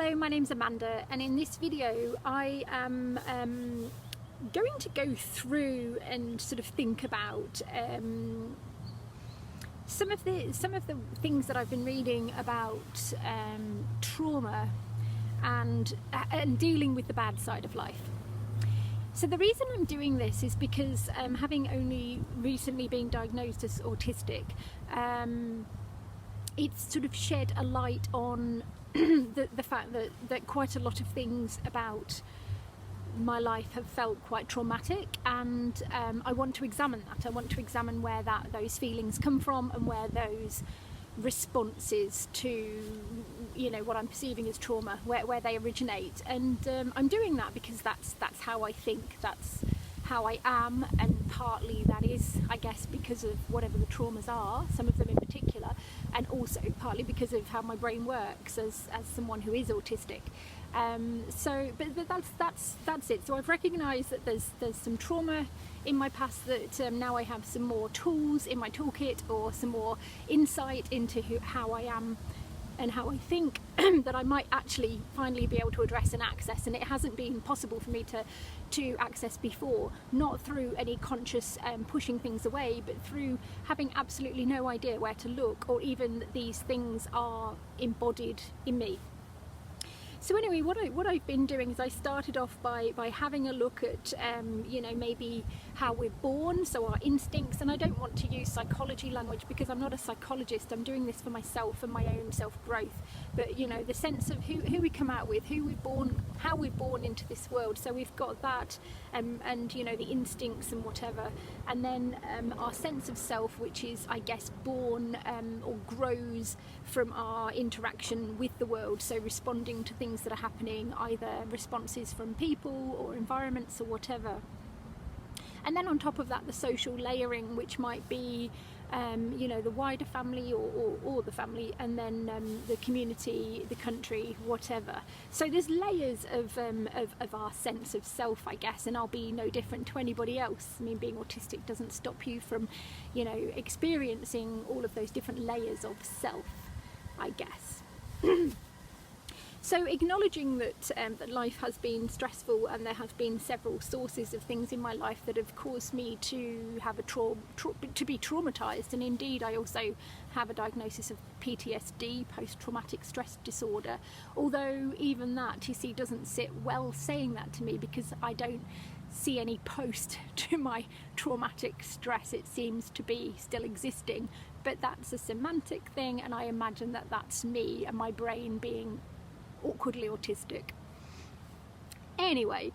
Hello, my name's Amanda, and in this video I am going to go through and sort of think about some of the things that I've been reading about trauma and dealing with the bad side of life. So the reason I'm doing this is because having only recently been diagnosed as autistic, it's sort of shed a light on the fact that quite a lot of things about my life have felt quite traumatic, and I want to examine that. I want to examine where those feelings come from and where those responses to, you know, what I'm perceiving as trauma, where they originate. And I'm doing that because that's how I think, that's how I am, and partly that is, I guess, because of whatever the traumas are, some of them in particular, and also partly because of how my brain works as someone who is autistic. But that's it. So I've recognised that there's some trauma in my past, that now I have some more tools in my toolkit, or some more insight into how I am and how I think, that I might actually finally be able to address and access. And it hasn't been possible for me to access before, not through any conscious pushing things away, but through having absolutely no idea where to look, or even that these things are embodied in me. So anyway, what I've been doing is I started off by having a look at, you know, maybe how we're born, so our instincts. And I don't want to use psychology language because I'm not a psychologist. I'm doing this for myself and my own self-growth. But, you know, the sense of who we come out with, who we're born, how we're born into this world. So we've got that, and, you know, the instincts and whatever. And then our sense of self, which is, I guess, born or grows from our interaction with the world. So responding to things that are happening, either responses from people or environments or whatever. And then on top of that, the social layering, which might be you know, the wider family or the family, and then the community, the country, whatever. So there's layers of our sense of self, I guess, and I'll be no different to anybody else. I mean, being autistic doesn't stop you from, you know, experiencing all of those different layers of self, I guess. So acknowledging that life has been stressful, and there have been several sources of things in my life that have caused me to have to be traumatized, and indeed I also have a diagnosis of PTSD, post-traumatic stress disorder, although even that, you see, doesn't sit well saying that to me, because I don't see any post to my traumatic stress. It seems to be still existing, but that's a semantic thing, and I imagine that that's me and my brain being awkwardly autistic. Anyway,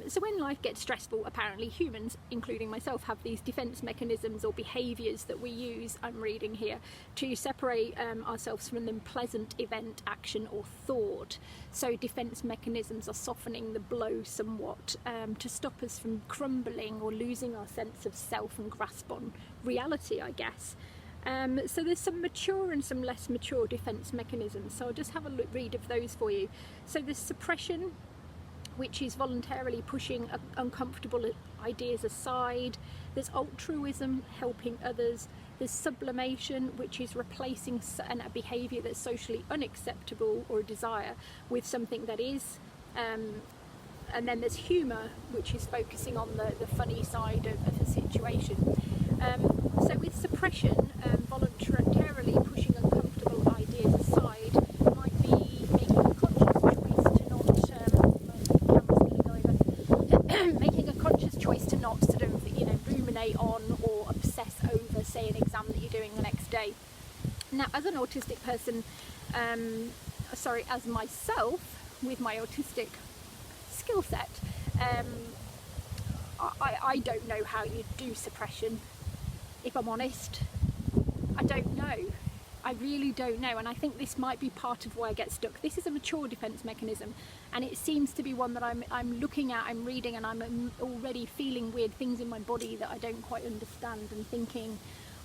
so when life gets stressful, apparently humans, including myself, have these defense mechanisms or behaviors that we use, I'm reading here, to separate ourselves from an unpleasant event, action or thought. So defense mechanisms are softening the blow somewhat, to stop us from crumbling or losing our sense of self and grasp on reality, I guess. So there's some mature and some less mature defense mechanisms, so I'll just have a read of those for you. So there's suppression, which is voluntarily pushing uncomfortable ideas aside. There's altruism, helping others. There's sublimation, which is replacing a behaviour that's socially unacceptable or a desire with something that is. And then there's humour, which is focusing on the funny side of the situation. So with suppression, voluntarily pushing uncomfortable ideas aside might be making a conscious choice to not, making a conscious choice to not sort of, you know, ruminate on or obsess over, say, an exam that you're doing the next day. Now, as an autistic person, as myself, with my autistic skill set, I don't know how you do suppression. If I'm honest, I don't know. I really don't know, and I think this might be part of why I get stuck. This is a mature defense mechanism, and it seems to be one that I'm looking at, I'm reading, and I'm already feeling weird things in my body that I don't quite understand, and thinking,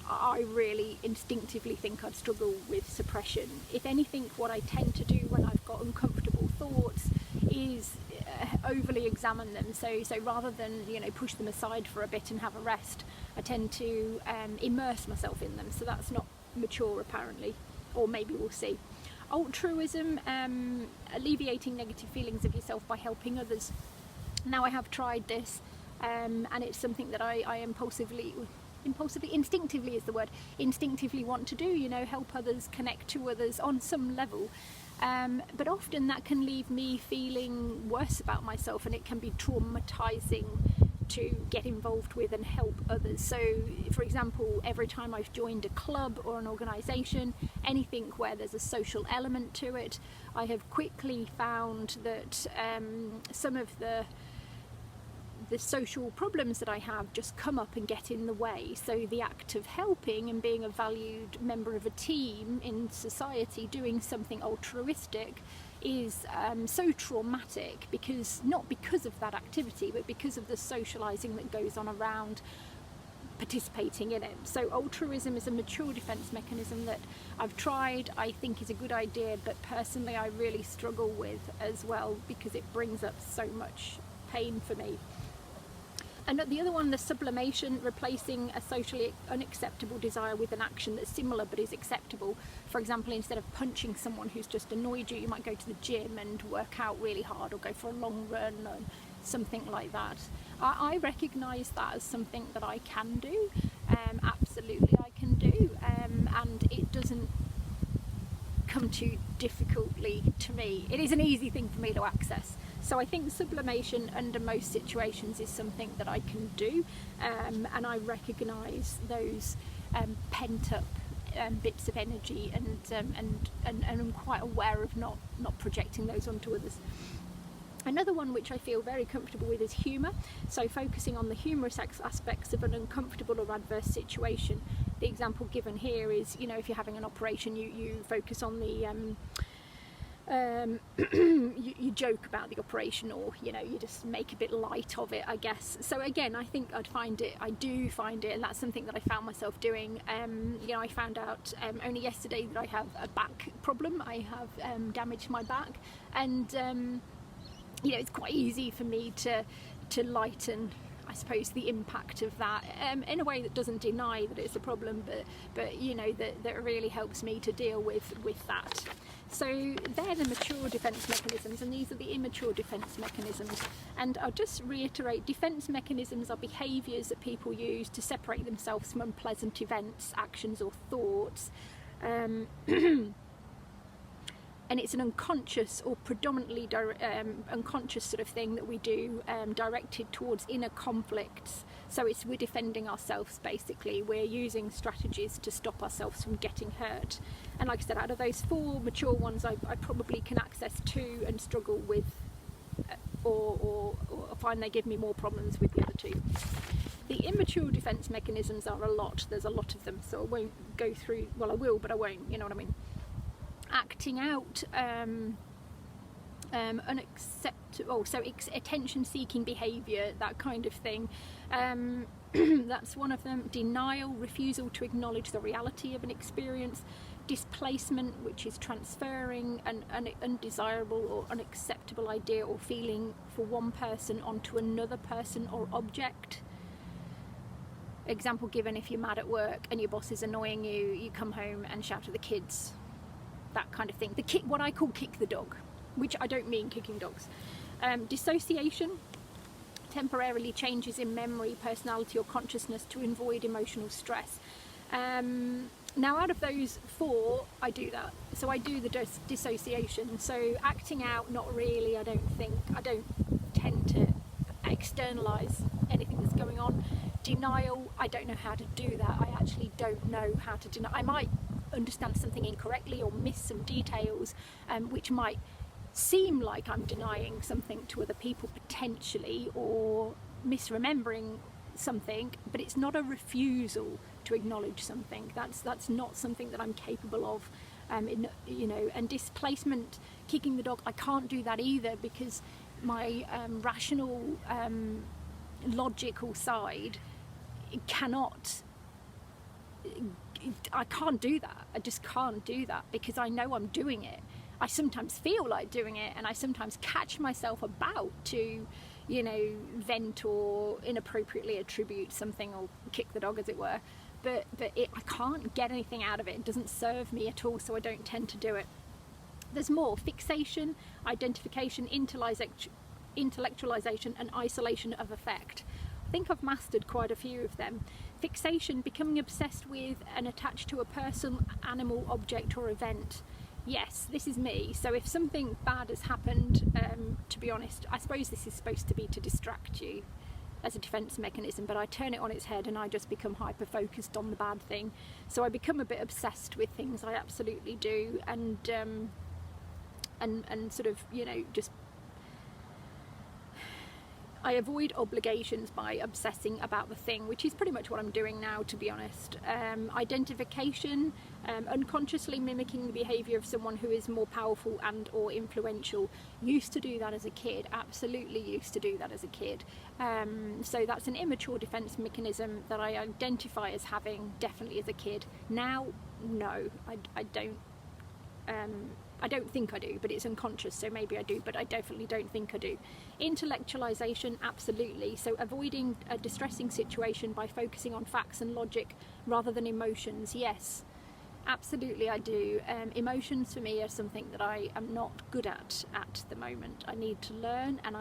I really instinctively think I'd struggle with suppression. If anything, what I tend to do when I've got uncomfortable thoughts is overly examine them. So rather than, you know, push them aside for a bit and have a rest, I tend to immerse myself in them. So that's not mature, apparently, or maybe we'll see. Altruism, alleviating negative feelings of yourself by helping others. Now I have tried this, and it's something that I instinctively is the word, instinctively want to do, you know, help others, connect to others on some level. But often that can leave me feeling worse about myself, and it can be traumatizing to get involved with and help others. So for example, every time I've joined a club or an organisation, anything where there's a social element to it, I have quickly found that some of the social problems that I have just come up and get in the way. So the act of helping and being a valued member of a team in society, doing something altruistic, is so traumatic, not because of that activity, but because of the socialising that goes on around participating in it. So altruism is a mature defence mechanism that I've tried, I think is a good idea, but personally I really struggle with as well, because it brings up so much pain for me. And the other one, the sublimation, replacing a socially unacceptable desire with an action that's similar but is acceptable. For example, instead of punching someone who's just annoyed you, you might go to the gym and work out really hard, or go for a long run or something like that. I recognise that as something that I can do, absolutely I can do, and it doesn't come too difficultly to me. It is an easy thing for me to access. So I think sublimation under most situations is something that I can do, and I recognise those pent up bits of energy, and I'm quite aware of not projecting those onto others. Another one which I feel very comfortable with is humour, so focusing on the humorous aspects of an uncomfortable or adverse situation. The example given here is, you know, if you're having an operation, you focus on the you joke about the operation, or you know, you just make a bit light of it, I guess. So again, I think I do find it, and that's something that I found myself doing. You know, I found out only yesterday that I have a back problem. I have damaged my back, and you know, it's quite easy for me to lighten, I suppose, the impact of that in a way that doesn't deny that it's a problem, but you know, that really helps me to deal with that. So they're the mature defence mechanisms, and these are the immature defence mechanisms. And I'll just reiterate, defence mechanisms are behaviours that people use to separate themselves from unpleasant events, actions or thoughts. And it's an unconscious or predominantly unconscious sort of thing that we do, directed towards inner conflicts. So we're defending ourselves, basically. We're using strategies to stop ourselves from getting hurt. And like I said, out of those 4 mature ones, I probably can access 2 and struggle with, or find they give me more problems with the other 2. The immature defence mechanisms are a lot. There's a lot of them, so I won't go through, well I will, but I won't, you know what I mean. Acting out, unacceptable, so attention-seeking behaviour, that kind of thing. That's one of them. Denial, refusal to acknowledge the reality of an experience. Displacement, which is transferring an undesirable or unacceptable idea or feeling for one person onto another person or object. Example given, if you're mad at work and your boss is annoying you, you come home and shout at the kids. That kind of thing. What I call kick the dog, which I don't mean kicking dogs. Dissociation, temporarily changes in memory, personality or consciousness to avoid emotional stress. Now out of those 4, I do that. So I do the dissociation. So acting out, not really, I don't tend to externalise anything that's going on. Denial, I don't know how to do that. I actually don't know how to deny. I might understand something incorrectly or miss some details, which might seem like I'm denying something to other people potentially, or misremembering something, but it's not a refusal to acknowledge something. That's not something that I'm capable of. You know, and displacement, kicking the dog, I can't do that either, because my rational, logical side cannot. I can't do that. I just can't do that, because I know I'm doing it. I sometimes feel like doing it, and I sometimes catch myself about to, you know, vent or inappropriately attribute something, or kick the dog, as it were. But I can't get anything out of it. It doesn't serve me at all, so I don't tend to do it. There's more: fixation, identification, intellectualization, and isolation of affect. I think I've mastered quite a few of them. Fixation, becoming obsessed with and attached to a person, animal, object, or event. Yes, this is me. So if something bad has happened, to be honest, I suppose this is supposed to be to distract you as a defense mechanism, but I turn it on its head and I just become hyper focused on the bad thing. So I become a bit obsessed with things. I absolutely do, and sort of, you know, just I avoid obligations by obsessing about the thing, which is pretty much what I'm doing now, to be honest. Identification, unconsciously mimicking the behaviour of someone who is more powerful and or influential. Used to do that as a kid, absolutely used to do that as a kid. So that's an immature defence mechanism that I identify as having definitely as a kid. Now, no, I don't. I don't think I do, but it's unconscious, so maybe I do, but I definitely don't think I do. Intellectualization, absolutely. So avoiding a distressing situation by focusing on facts and logic rather than emotions. Yes, absolutely I do. Emotions for me are something that I am not good at the moment. I need to learn, and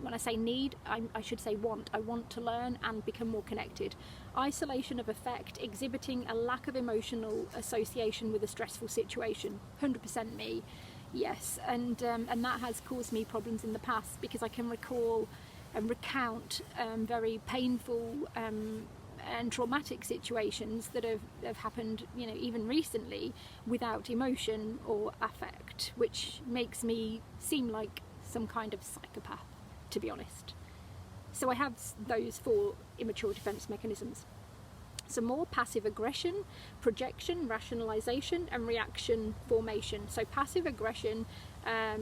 when I say need, I should say want. I want to learn and become more connected. Isolation of affect, exhibiting a lack of emotional association with a stressful situation. 100% me, yes. And that has caused me problems in the past, because I can recall and recount very painful and traumatic situations that have happened, you know, even recently, without emotion or affect, which makes me seem like some kind of psychopath, to be honest. So I have those 4 immature defence mechanisms. Some more: passive aggression, projection, rationalisation, and reaction formation. So passive aggression,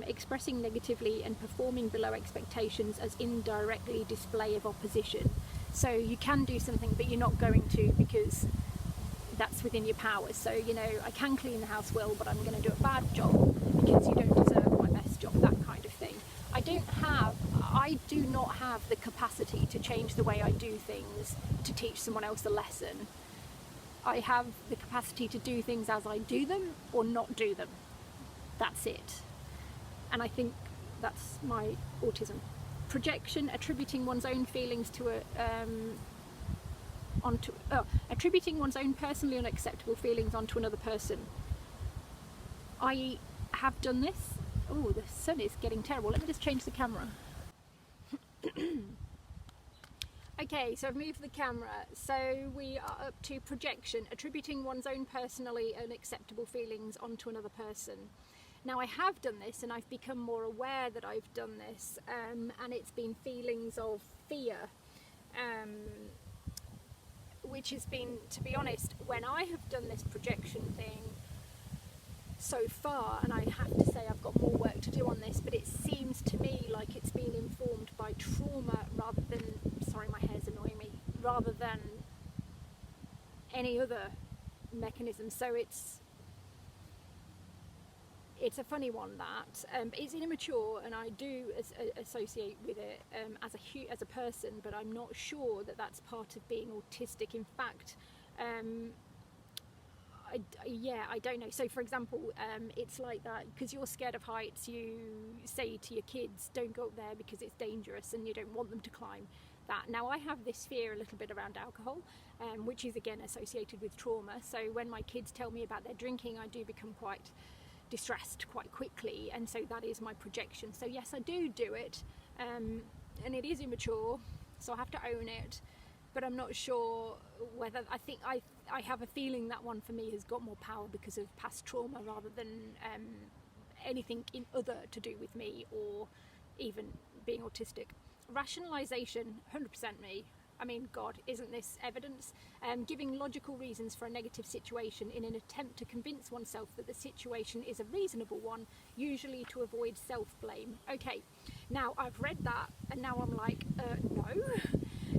expressing negatively and performing below expectations as indirectly display of opposition. So you can do something, but you're not going to, because that's within your powers. So, you know, I can clean the house well, but I'm going to do a bad job because you don't deserve my best job, that kind of thing. I do not have the capacity to change the way I do things to teach someone else a lesson. I have the capacity to do things as I do them or not do them. That's it. And I think that's my autism. Projection, attributing one's own feelings to attributing one's own personally unacceptable feelings onto another person. I have done this. Oh, the sun is getting terrible. Let me just change the camera. Okay, so I've moved the camera. So we are up to projection, attributing one's own personally unacceptable feelings onto another person. Now, I have done this, and I've become more aware that I've done this, and it's been feelings of fear, which has been, to be honest, when I have done this projection thing so far, and I have to say I've got more work to do on this, but it seems to me like it's been informed by trauma rather than, sorry, my hair's annoying me, rather than any other mechanism. So it's a funny one, that it's immature, and I do associate with it as a person, but I'm not sure that that's part of being autistic. In fact, I don't know. So for example, it's like that because you're scared of heights, you say to your kids, don't go up there because it's dangerous, and you don't want them to climb that. Now, I have this fear a little bit around alcohol, which is again associated with trauma. So when my kids tell me about their drinking, I do become quite distressed quite quickly, and so that is my projection. So yes, I do it, and it is immature, so I have to own it, but I'm not sure whether, I think I have a feeling that one for me has got more power because of past trauma rather than anything in other to do with me or even being autistic. Rationalisation, 100% me. I mean, God, isn't this evidence? Giving logical reasons for a negative situation in an attempt to convince oneself that the situation is a reasonable one, usually to avoid self-blame. Okay, now I've read that, and now I'm like, no.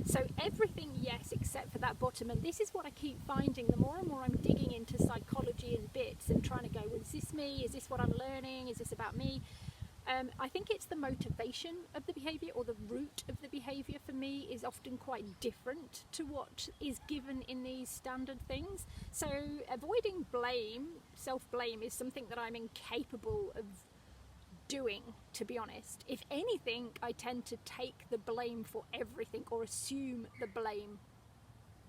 So everything, yes, except for that bottom. And this is what I keep finding. The more and more I'm digging into psychology and bits and trying to go, well, is this me? Is this what I'm learning? Is this about me? I think it's the motivation of the behaviour, or the root of the behaviour for me is often quite different to what is given in these standard things. So avoiding blame, self-blame, is something that I'm incapable of doing, to be honest. If anything, I tend to take the blame for everything, or assume the blame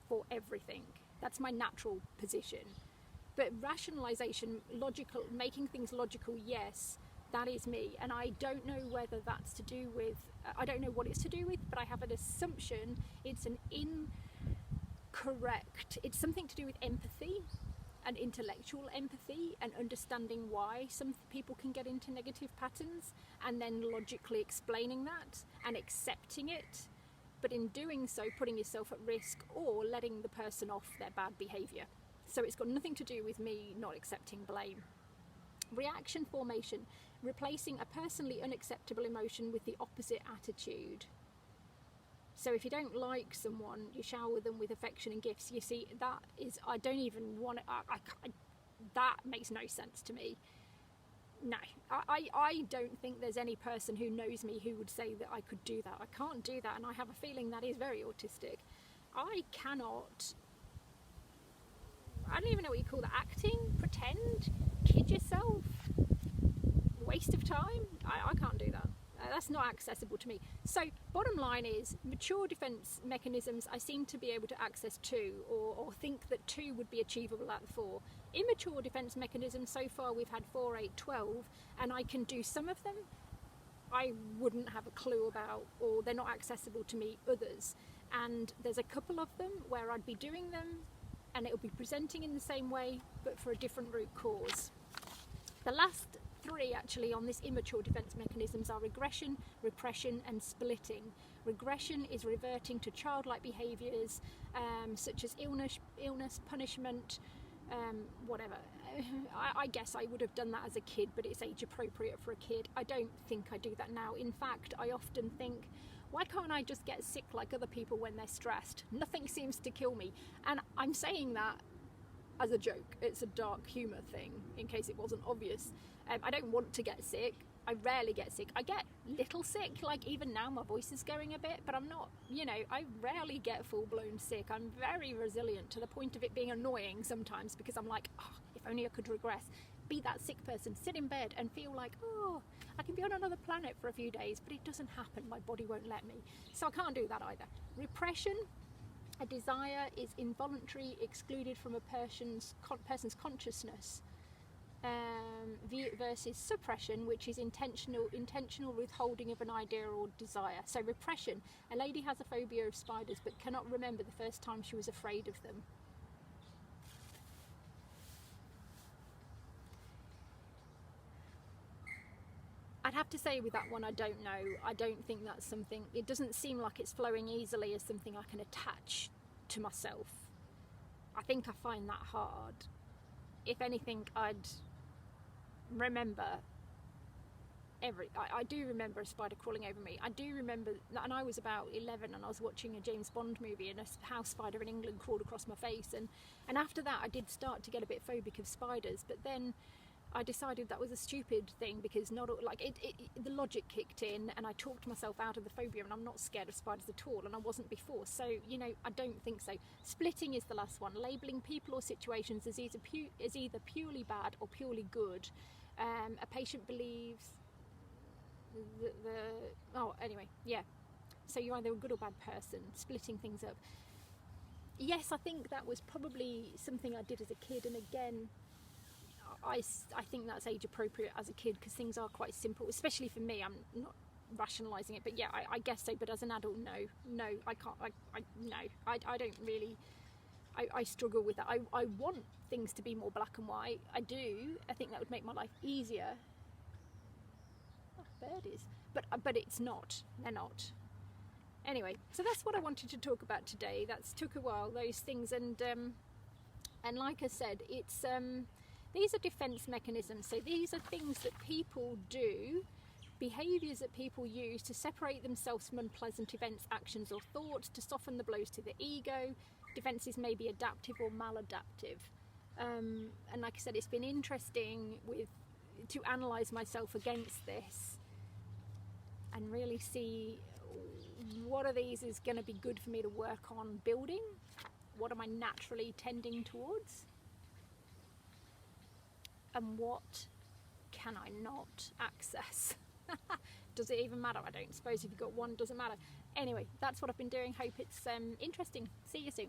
for everything. That's my natural position. But rationalization, logical, making things logical, yes, that is me. And I don't know whether that's to do with, I don't know what it's to do with, but I have an assumption it's an incorrect, it's something to do with empathy and intellectual empathy, and understanding why some people can get into negative patterns, and then logically explaining that and accepting it, but in doing so putting yourself at risk or letting the person off their bad behaviour. So it's got nothing to do with me not accepting blame. Reaction formation, replacing a personally unacceptable emotion with the opposite attitude. So if you don't like someone, you shower them with affection and gifts. You see, that is, I don't even want to, that makes no sense to me. No, I don't think there's any person who knows me who would say that I could do that. I can't do that, and I have a feeling that is very autistic. I cannot, I don't even know what you call that, acting, pretend, kid yourself, waste of time. I can't do that. That's not accessible to me. So bottom line is, mature defence mechanisms I seem to be able to access 2, or think that 2 would be achievable at 4. Immature defence mechanisms, so far we've had 4, 8, 12, and I can do some of them. I wouldn't have a clue about, or they're not accessible to me, others. And there's a couple of them where I'd be doing them and it'll be presenting in the same way, but for a different root cause. The last 3 actually on this immature defence mechanisms are regression, repression and splitting. Regression is reverting to childlike behaviours such as illness, punishment, whatever. I guess I would have done that as a kid, but it's age appropriate for a kid. I don't think I do that now. In fact, I often think, why can't I just get sick like other people when they're stressed? Nothing seems to kill me. And I'm saying that as a joke. It's a dark humour thing, in case it wasn't obvious. I don't want to get sick. I rarely get sick. I get little sick, like even now my voice is going a bit, but I'm not, I rarely get full-blown sick. I'm very resilient, to the point of it being annoying sometimes, because I'm like, oh, if only I could regress. Be that sick person, sit in bed and feel like, oh, I can be on another planet for a few days, but it doesn't happen. My body won't let me. So I can't do that either. Repression. A desire is involuntary, excluded from a person's consciousness, versus suppression, which is intentional withholding of an idea or desire. So repression, a lady has a phobia of spiders but cannot remember the first time she was afraid of them. I'd have to say with that one, I don't know. I don't think that's something, it doesn't seem like it's flowing easily as something I can attach to myself. I think I find that hard. If anything, I'd remember I do remember a spider crawling over me. I do remember, and I was about 11 and I was watching a James Bond movie and a house spider in England crawled across my face, and after that I did start to get a bit phobic of spiders, but then I decided that was a stupid thing, because not like the logic kicked in and I talked myself out of the phobia, and I'm not scared of spiders at all, and I wasn't before. So I don't think so. Splitting is the last one. Labelling people or situations as either purely bad or purely good. A patient believes so you're either a good or bad person. Splitting things up. Yes, I think that was probably something I did as a kid, and again, I think that's age appropriate as a kid, because things are quite simple, especially for me. I'm not rationalising it, but yeah, I guess so. But as an adult, no, I can't. I don't really. I struggle with that. I want things to be more black and white. I do. I think that would make my life easier. Oh, birdies. But it's not. They're not. Anyway, so that's what I wanted to talk about today. That's took a while, those things, and like I said, it's these are defence mechanisms. So these are things that people do, behaviours that people use to separate themselves from unpleasant events, actions or thoughts, to soften the blows to the ego. Defences may be adaptive or maladaptive. And like I said, it's been interesting to analyse myself against this, and really see what of these is going to be good for me to work on building, what am I naturally tending towards, and what can I not access. Does it even matter? I don't suppose if you've got one, doesn't matter. Anyway, that's what I've been doing. Hope it's interesting. See you soon.